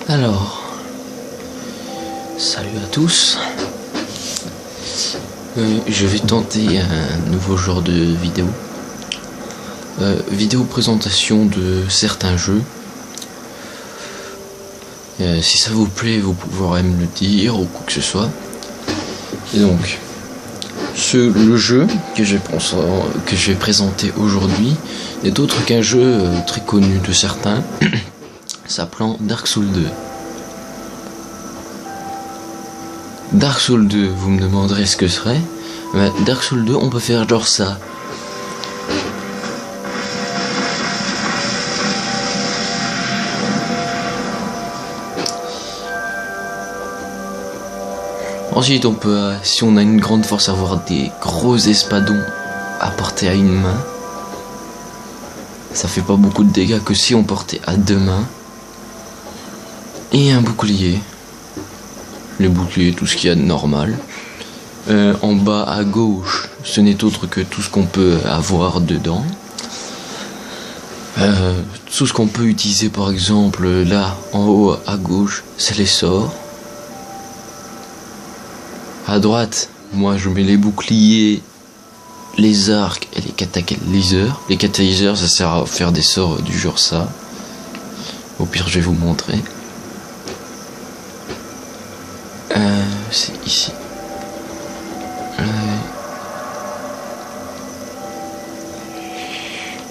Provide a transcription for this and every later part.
Alors, salut à tous. Je vais tenter un nouveau genre de vidéo. Vidéo présentation de certains jeux. Si ça vous plaît, vous pourrez me le dire ou quoi que ce soit. Et donc, le jeu que je vais présenter aujourd'hui n'est autre qu'un jeu très connu de certains, s'appelant Dark Souls 2. Dark Souls 2, vous me demanderez ce que ce serait. Mais Dark Souls 2, on peut faire genre ça. Ensuite, on peut, si on a une grande force, avoir des gros espadons à porter à une main. Ça fait pas beaucoup de dégâts que si on portait à deux mains. Et un bouclier. Les boucliers, tout ce qu'il y a de normal. En bas à gauche, ce n'est autre que tout ce qu'on peut avoir dedans. Tout ce qu'on peut utiliser, par exemple, là, en haut à gauche, c'est les sorts. À droite, moi je mets les boucliers, les arcs et les catalyseurs. Les catalyseurs, ça sert à faire des sorts du genre ça. Au pire, je vais vous montrer. C'est ici.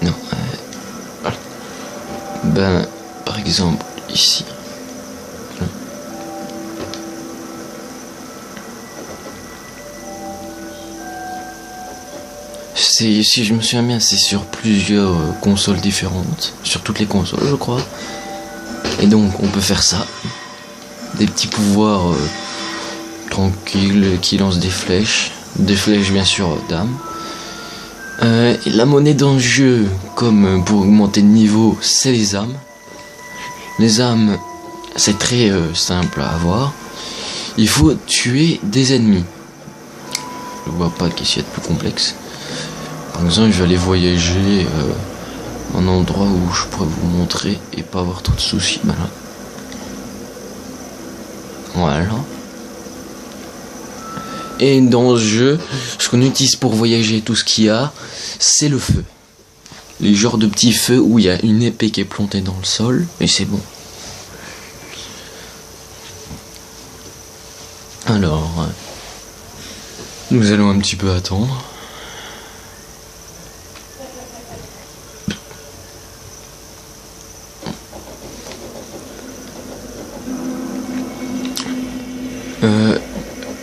Non. Voilà. Ben, par exemple, ici. Si je me souviens bien, c'est sur plusieurs consoles différentes, sur toutes les consoles je crois. Et donc on peut faire ça, des petits pouvoirs tranquilles qui lancent des flèches bien sûr d'âme. Et la monnaie dans le jeu, comme pour augmenter le niveau, c'est les âmes. Les âmes, c'est très simple à avoir. Il faut tuer des ennemis. Je vois pas qu'est-ce qu'il y a de plus complexe. Par exemple, je vais aller voyager un endroit où je pourrais vous montrer et pas avoir trop de soucis. Voilà. Et dans ce jeu, ce qu'on utilise pour voyager, tout ce qu'il y a, c'est le feu. Les genres de petits feux où il y a une épée qui est plantée dans le sol, et c'est bon. Alors, nous allons un petit peu attendre.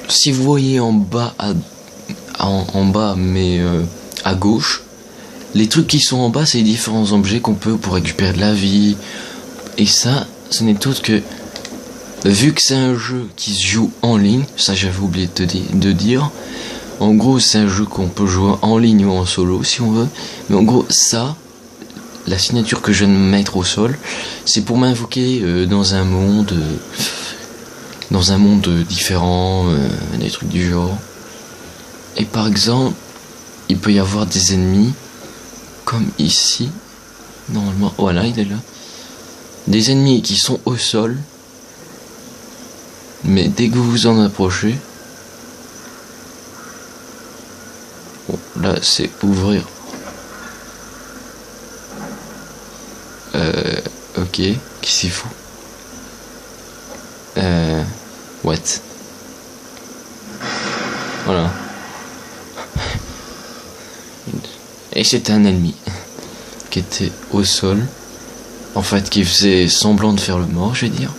Si vous voyez en bas, mais à gauche, les trucs qui sont en bas, c'est les différents objets qu'on peut pour récupérer de la vie. Et ça, ce n'est autre que, vu que c'est un jeu qui se joue en ligne, ça j'avais oublié de dire, en gros c'est un jeu qu'on peut jouer en ligne ou en solo si on veut, mais en gros ça, la signature que je viens de mettre au sol, c'est pour m'invoquer dans un monde différent, des trucs du genre. Et par exemple, il peut y avoir des ennemis, comme ici, normalement, voilà, il est là. Des ennemis qui sont au sol, mais dès que vous vous en approchez, bon, là c'est ouvrir. Ok, qui c'est fou. What? Voilà. Et c'était un ennemi qui était au sol, en fait, qui faisait semblant de faire le mort, je vais dire.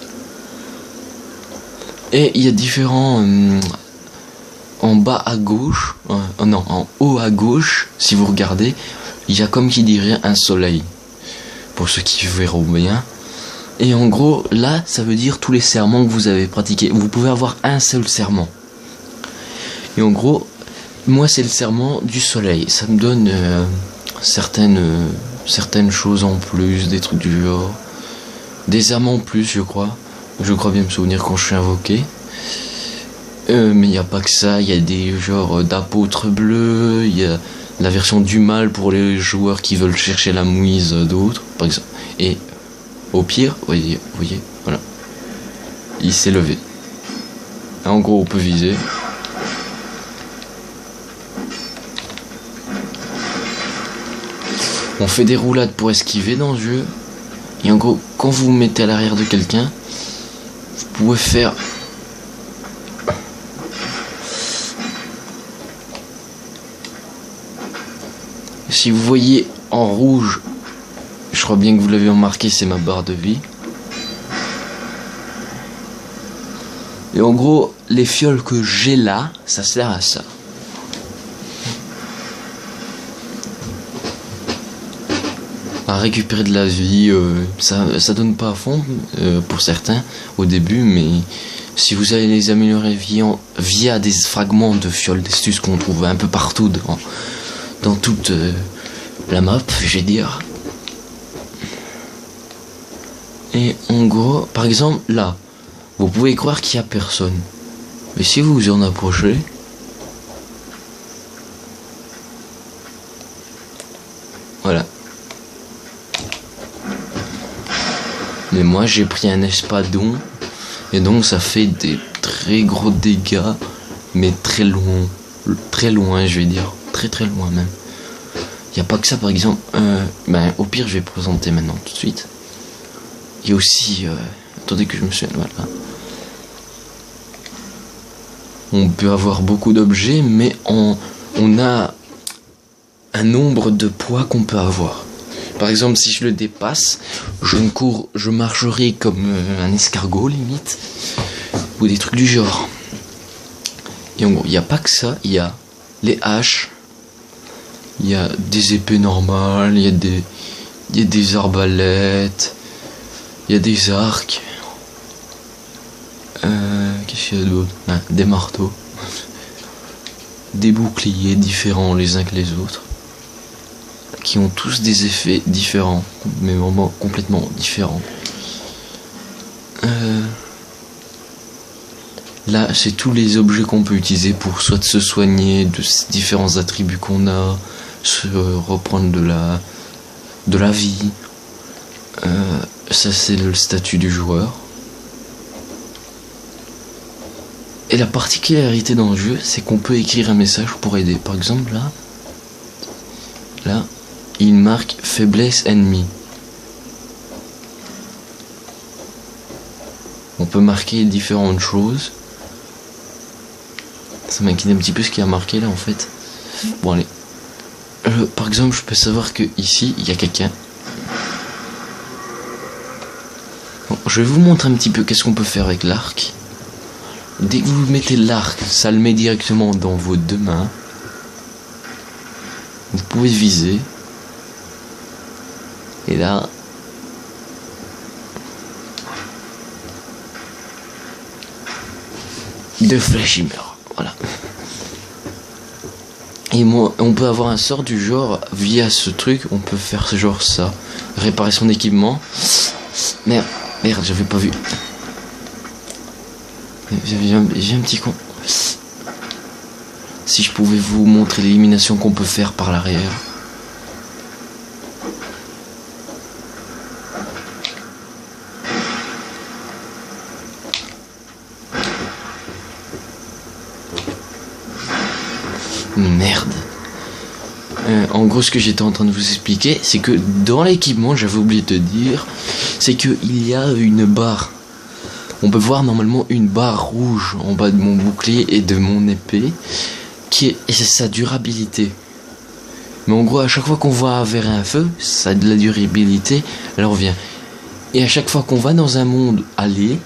Et il y a différents en bas à gauche, non, en haut à gauche, si vous regardez, il y a comme qui dirait un soleil, pour ceux qui verront bien. Et en gros, là, ça veut dire tous les serments que vous avez pratiqués. Vous pouvez avoir un seul serment. Et en gros, moi, c'est le serment du soleil. Ça me donne certaines choses en plus, des trucs du genre. Des âmes en plus, je crois. Je crois bien me souvenir quand je suis invoqué. Mais il n'y a pas que ça. Il y a des genres d'apôtres bleus. Il y a la version du mal pour les joueurs qui veulent chercher la mouise d'autres, par exemple. Et au pire, voyez, voilà. il s'est levé. En gros, on peut viser. On fait des roulades pour esquiver dans le jeu. Et en gros, quand vous vous mettez à l'arrière de quelqu'un, vous pouvez faire... Si vous voyez en rouge, je crois bien que vous l'avez remarqué, c'est ma barre de vie. Et en gros, les fioles que j'ai là, ça sert à ça. À récupérer de la vie, ça donne pas à fond pour certains au début, mais si vous allez les améliorer via des fragments de fioles d'astuces qu'on trouve un peu partout dans toute la map, je vais dire. Et en gros, par exemple, là, vous pouvez croire qu'il n'y a personne. Mais si vous vous en approchez, voilà. Mais moi, j'ai pris un espadon, et donc ça fait des très gros dégâts, mais très loin, je vais dire. Très très loin même. Il n'y a pas que ça, par exemple. Au pire, je vais présenter maintenant tout de suite. Il y a aussi... attendez que je me souvienne, voilà. On peut avoir beaucoup d'objets, mais on a un nombre de poids qu'on peut avoir. Par exemple, si je le dépasse, je marcherai comme un escargot limite, ou des trucs du genre. Et en gros, il n'y a pas que ça, il y a les haches, il y a des épées normales, il y a des arbalètes, il y a des arcs. Qu'est-ce qu'il y a d'autre? Des marteaux. Des boucliers différents les uns que les autres. Qui ont tous des effets différents. Mais vraiment complètement différents. Là, c'est tous les objets qu'on peut utiliser pour soit se soigner de différents attributs qu'on a, se reprendre de la vie. Ça, c'est le statut du joueur. Et la particularité dans le jeu, c'est qu'on peut écrire un message pour aider. Par exemple, là, il marque faiblesse ennemie. On peut marquer différentes choses. Ça m'inquiète un petit peu ce qu'il y a marqué là en fait. Bon allez. Par exemple, je peux savoir que ici, il y a quelqu'un. Bon, je vais vous montrer un petit peu qu'est-ce qu'on peut faire avec l'arc. Dès que vous mettez l'arc, ça le met directement dans vos deux mains. Vous pouvez viser. Et là... deux flèches, il meurt. Voilà. Et moi, on peut avoir un sort du genre, via ce truc, on peut faire ce genre ça. Réparer son équipement. Merde, j'avais pas vu. J'ai un petit con. Si je pouvais vous montrer l'élimination qu'on peut faire par l'arrière. Merde. En gros, ce que j'étais en train de vous expliquer, c'est que dans l'équipement, j'avais oublié de dire, c'est que il y a une barre. On peut voir normalement une barre rouge en bas de mon bouclier et de mon épée, et c'est sa durabilité. Mais en gros, à chaque fois qu'on va vers un feu, ça a de la durabilité, elle revient. Et à chaque fois qu'on va dans un monde allié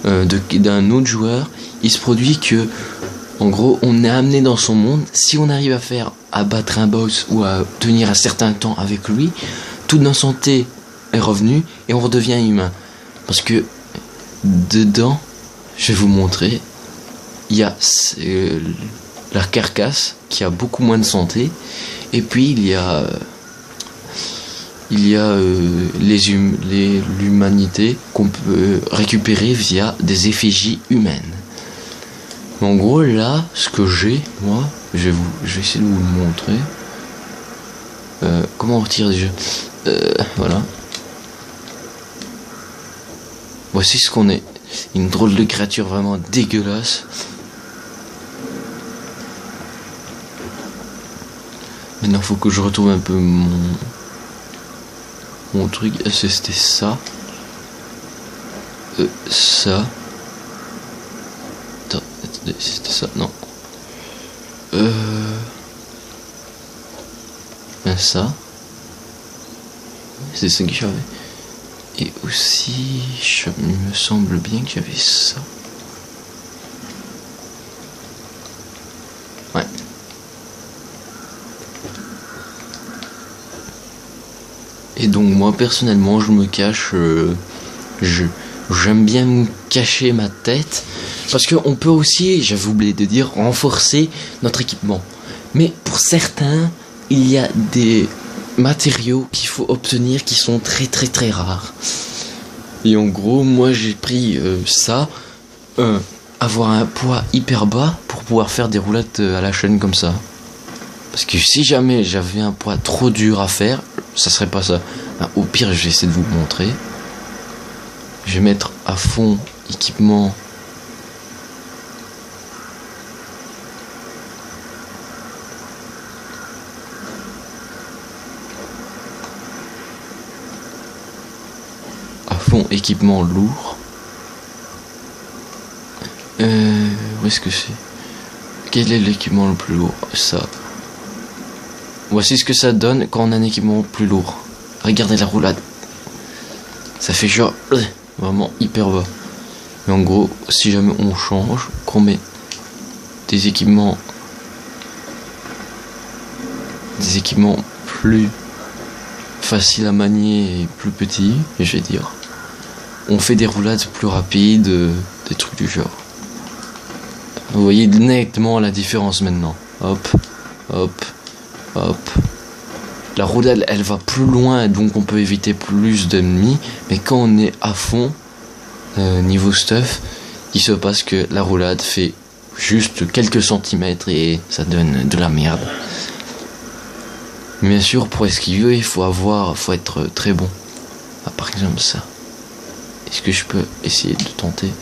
d'un autre joueur, il se produit que, en gros, on est amené dans son monde. Si on arrive à battre un boss ou à tenir un certain temps avec lui, toute notre santé est revenue et on redevient humain. Parce que dedans, je vais vous montrer, il y a la carcasse qui a beaucoup moins de santé, et puis il y a l'humanité qu'on peut récupérer via des effigies humaines. En gros, là, ce que j'ai, moi, je vais essayer de vous le montrer. Comment on retire déjà voilà. Voici ce qu'on est. une drôle de créature vraiment dégueulasse. Maintenant faut que je retrouve un peu mon truc. Est-ce que c'était ça? Ça. Attends, attendez, c'était ça? Non. Ben ça. C'est ça que j'avais. Et aussi, il me semble bien que j'avais ça. Ouais. Et donc moi personnellement, je me cache. J'aime bien me cacher ma tête. Parce qu'on peut aussi, j'avais oublié de dire, renforcer notre équipement. Mais pour certains, il y a des matériaux qu'il faut obtenir qui sont très très très rares. Et en gros, moi j'ai pris ça, avoir un poids hyper bas pour pouvoir faire des roulades à la chaîne comme ça. Parce que si jamais j'avais un poids trop dur à faire, ça serait pas ça. Ben, au pire, je vais essayer de vous montrer. Je vais mettre à fond équipement. Équipement lourd. Où est-ce que c'est? Quel est l'équipement le plus lourd? Ça. Voici ce que ça donne quand on a un équipement plus lourd. Regardez la roulade. Ça fait genre vraiment hyper bas. Mais en gros, si jamais on change, qu'on met des équipements plus faciles à manier et plus petits, je vais dire. On fait des roulades plus rapides, des trucs du genre. Vous voyez nettement la différence maintenant. Hop, hop, hop. La roulade, elle va plus loin, donc on peut éviter plus d'ennemis. Mais quand on est à fond, niveau stuff, il se passe que la roulade fait juste quelques centimètres et ça donne de la merde. Bien sûr, pour esquiver, il faut être très bon. Ah, par exemple ça. Est-ce que je peux essayer de tenter?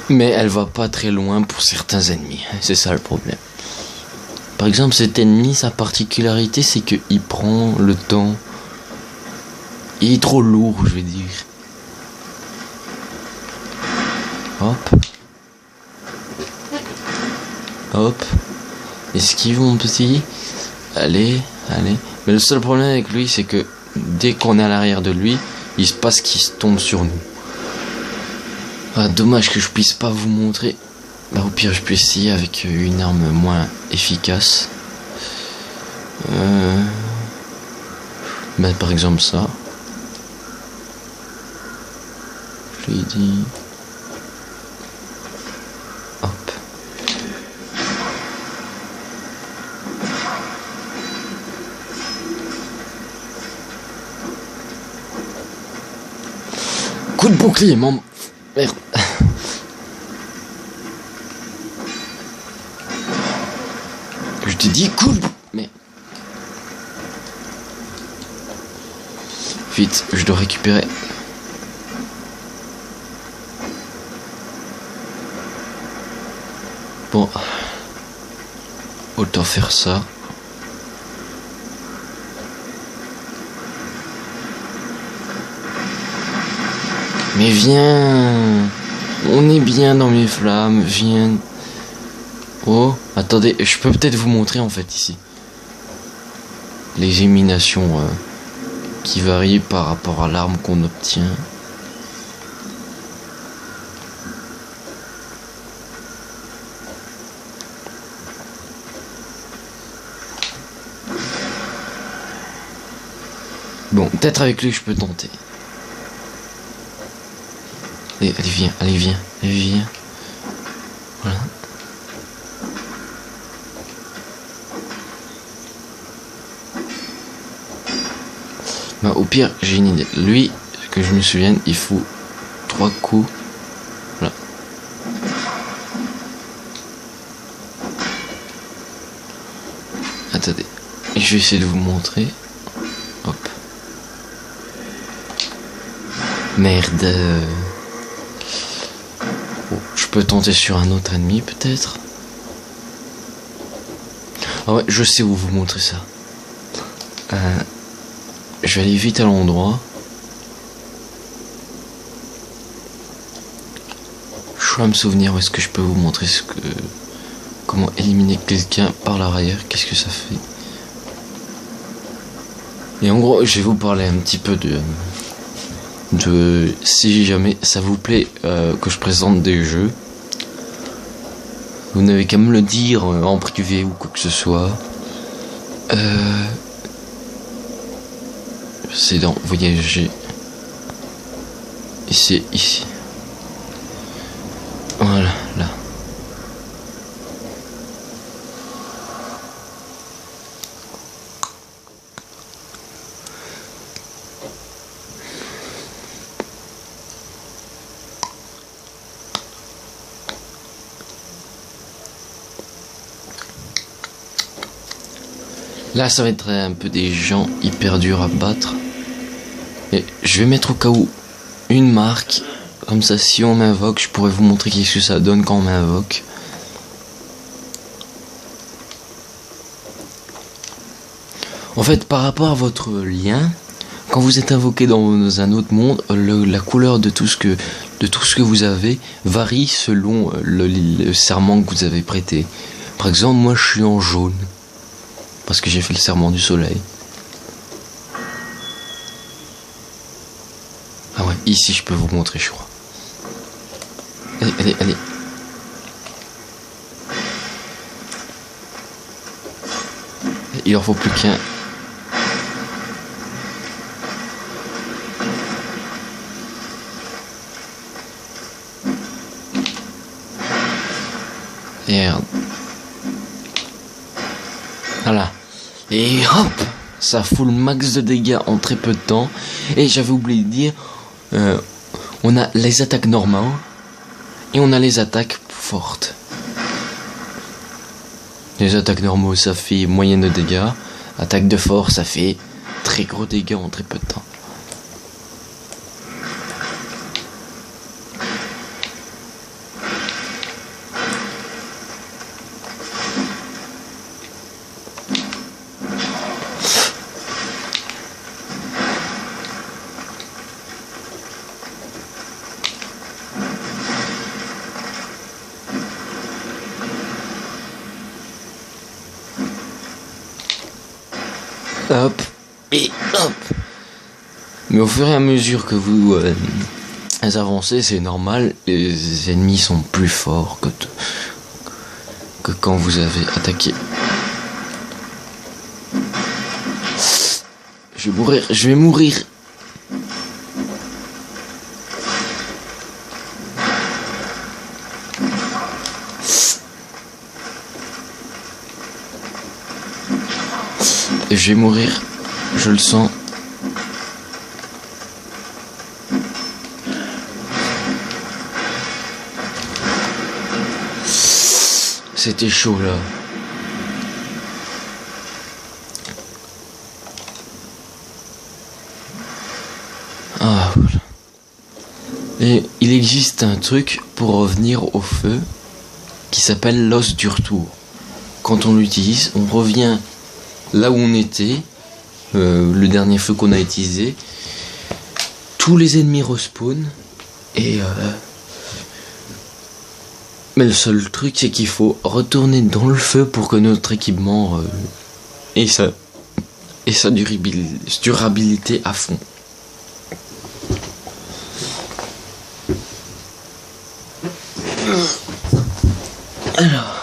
Mais elle va pas très loin pour certains ennemis. C'est ça le problème. Par exemple, cet ennemi, sa particularité, c'est qu'il prend le temps. Il est trop lourd, je vais dire. Hop. Hop. Esquive mon petit. Allez, allez. Mais le seul problème avec lui, c'est que dès qu'on est à l'arrière de lui, il se passe qu'il se tombe sur nous. Ah, dommage que je puisse pas vous montrer. Bah, au pire, je peux essayer avec une arme moins efficace. Bah, par exemple ça. Je l'ai dit. Hop. Coup de bouclier, merde. Je t'ai dit coup de... Merde. Vite, je dois récupérer. Bon. Autant faire ça. Mais viens, on est bien dans mes flammes, viens. Oh, attendez, je peux peut-être vous montrer en fait ici. Les éliminations qui varient par rapport à l'arme qu'on obtient. Bon, peut-être avec lui je peux tenter. Allez, viens, allez, viens, allez, viens. Voilà. Bah, au pire, j'ai une idée. Lui, que je me souvienne, il faut 3 coups. Voilà. Attendez, je vais essayer de vous montrer. Hop. Merde. Oh, je peux tenter sur un autre ennemi peut-être. Ah ouais, je sais où vous montrer ça. Je vais aller vite à l'endroit. Je dois me souvenir où est-ce que je peux vous montrer comment éliminer quelqu'un par l'arrière. Qu'est-ce que ça fait? Et en gros, je vais vous parler un petit peu de si jamais ça vous plaît que je présente des jeux. Vous n'avez qu'à me le dire en privé ou quoi que ce soit. C'est dans voyager. Et c'est ici. Voilà, là. Là, ça va être un peu des gens hyper durs à battre. Et je vais mettre au cas où une marque. Comme ça, si on m'invoque, je pourrais vous montrer qu'est-ce que ça donne quand on m'invoque. En fait, par rapport à votre lien, quand vous êtes invoqué dans un autre monde, la couleur de tout ce que vous avez varie selon le serment que vous avez prêté. Par exemple, moi, je suis en jaune. Parce que j'ai fait le serment du soleil. Ah ouais, ici je peux vous montrer, je crois. Allez, allez, allez. Il en faut plus qu'un. Merde. Voilà. Et hop, ça fout le max de dégâts en très peu de temps. Et j'avais oublié de dire, on a les attaques normales et on a les attaques fortes. Les attaques normaux, ça fait moyenne de dégâts. Attaque de force, ça fait très gros dégâts en très peu de temps. Hop, et hop. Mais au fur et à mesure que vous avancez, c'est normal, les ennemis sont plus forts que quand vous avez attaqué. Je vais mourir, je vais mourir. Je vais mourir, je le sens. C'était chaud là. Ah, voilà. Et il existe un truc pour revenir au feu qui s'appelle l'os du retour. Quand on l'utilise, on revient là où on était, le dernier feu qu'on a utilisé. Tous les ennemis respawn et mais le seul truc c'est qu'il faut retourner dans le feu pour que notre équipement ait sa durabilité à fond. Alors.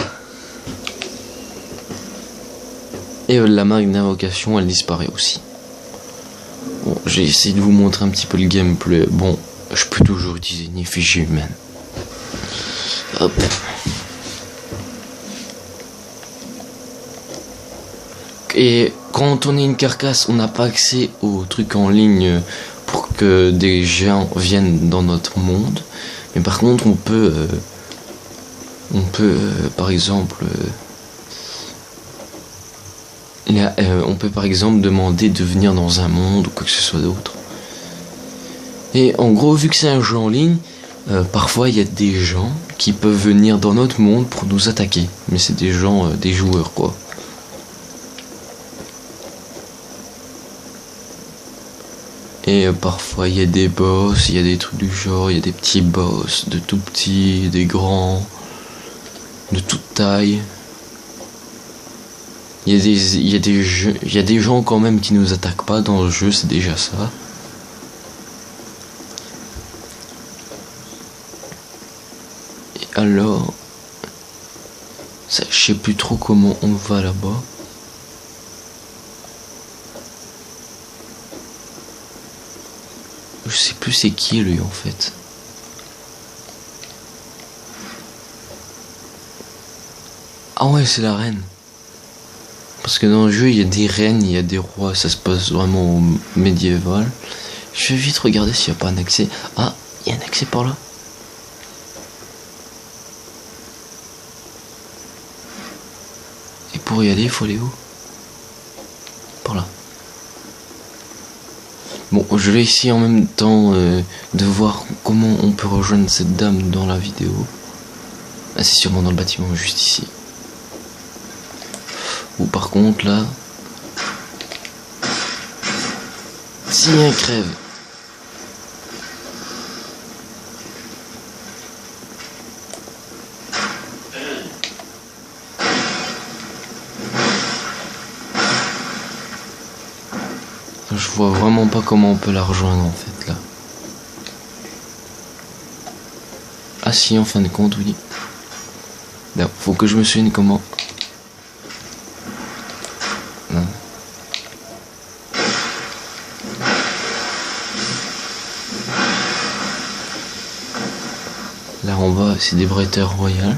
Et la marque d'invocation, elle disparaît aussi. Bon, j'ai essayé de vous montrer un petit peu le gameplay. Bon, je peux toujours utiliser une effigie humaine. Hop. Et quand on est une carcasse, on n'a pas accès aux trucs en ligne pour que des gens viennent dans notre monde. Mais par contre, on peut par exemple... on peut par exemple demander de venir dans un monde ou quoi que ce soit d'autre. Et en gros, vu que c'est un jeu en ligne, parfois il y a des gens qui peuvent venir dans notre monde pour nous attaquer. Mais c'est des gens, des joueurs quoi. Et parfois il y a des boss, il y a des trucs du genre, il y a des petits boss, de tout petits, des grands, de toute taille. Il y a des gens quand même qui nous attaquent pas dans le jeu, c'est déjà ça. Et alors, ça, je sais plus trop comment on va là-bas. Je sais plus c'est qui lui en fait. Ah ouais, c'est la reine. Parce que dans le jeu, il y a des reines, il y a des rois, ça se passe vraiment au médiéval. Je vais vite regarder s'il n'y a pas un accès. Ah, il y a un accès par là. Et pour y aller, il faut aller où? Par là. Bon, je vais essayer en même temps de voir comment on peut rejoindre cette dame dans la vidéo. Ah, c'est sûrement dans le bâtiment, juste ici. Ou par contre, là... Tiens, crève. Je vois vraiment pas comment on peut la rejoindre en fait là. Ah si, en fin de compte, oui. Là, faut que je me souvienne comment. Non. Là en bas, c'est des bretteurs royales.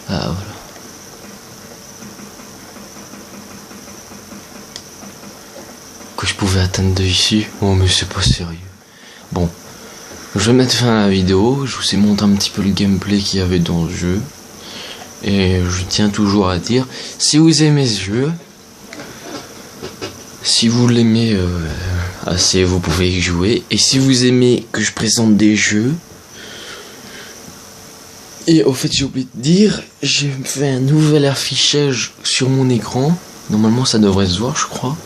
Ah voilà. Que je pouvais atteindre de ici. Oh mais c'est pas sérieux. Bon. Je vais mettre fin à la vidéo, je vous ai montré un petit peu le gameplay qu'il y avait dans le jeu. Et je tiens toujours à dire, si vous aimez ce jeu, si vous l'aimez assez, vous pouvez y jouer. Et si vous aimez que je présente des jeux, et au fait j'ai oublié de dire, j'ai fait un nouvel affichage sur mon écran. Normalement ça devrait se voir je crois.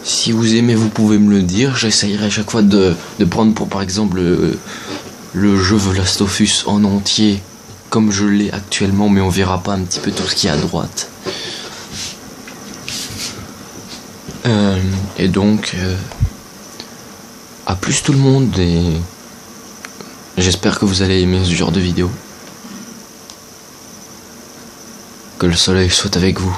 Si vous aimez, vous pouvez me le dire. J'essayerai à chaque fois de prendre pour par exemple le jeu The Last of Us en entier comme je l'ai actuellement, mais on verra pas un petit peu tout ce qu'il y a à droite. Et donc, à plus tout le monde et j'espère que vous allez aimer ce genre de vidéo. Que le soleil soit avec vous.